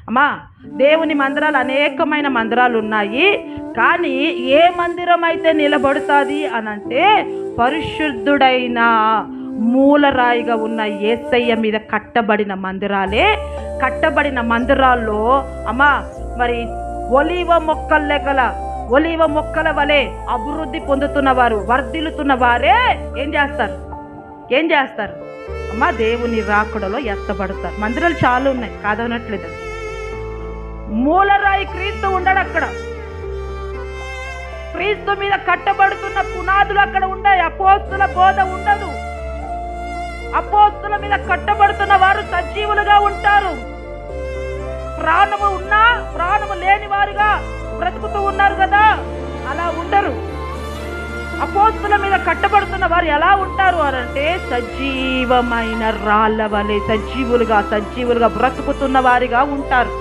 అమ్మా, దేవుని మందిరాలు అనేకమైన మందిరాలు ఉన్నాయి. కానీ ఏ మందిరం అయితే నిలబడుతుంది అనంటే పరిశుద్ధుడైన మూలరాయిగా ఉన్న యేసయ్య మీద కట్టబడిన మందిరాలే. కట్టబడిన మందిరాల్లో అమ్మా మరి ఒలీవ మొక్కల వలె అభివృద్ధి పొందుతున్న వారు, వర్ధిల్లుతున్న వారే ఏం చేస్తారు అమ్మా? దేవుని రాకడలో ఎత్తబడతారు. మందిరాలు చాలా ఉన్నాయి, కాదనట్లేదు. మూలరాయి క్రీస్తు ఉండడు అక్కడ. క్రీస్తు మీద కట్టబడుతున్న పునాదులు అక్కడ ఉన్నాయి. అపోస్తుల బోధ ఉండదు. అపోస్తుల మీద కట్టబడుతున్న వారు సజీవులుగా ఉంటారు. ప్రాణము ఉన్నా ప్రాణము లేని వారుగా బ్రతుకుతూ ఉన్నారు కదా, అలా ఉండరు. అపోస్తుల మీద కట్టబడుతున్న వారు ఎలా ఉంటారు అనంటే సజీవమైన రాళ్ళ వలె సజీవులుగా బ్రతుకుతున్న వారిగా ఉంటారు.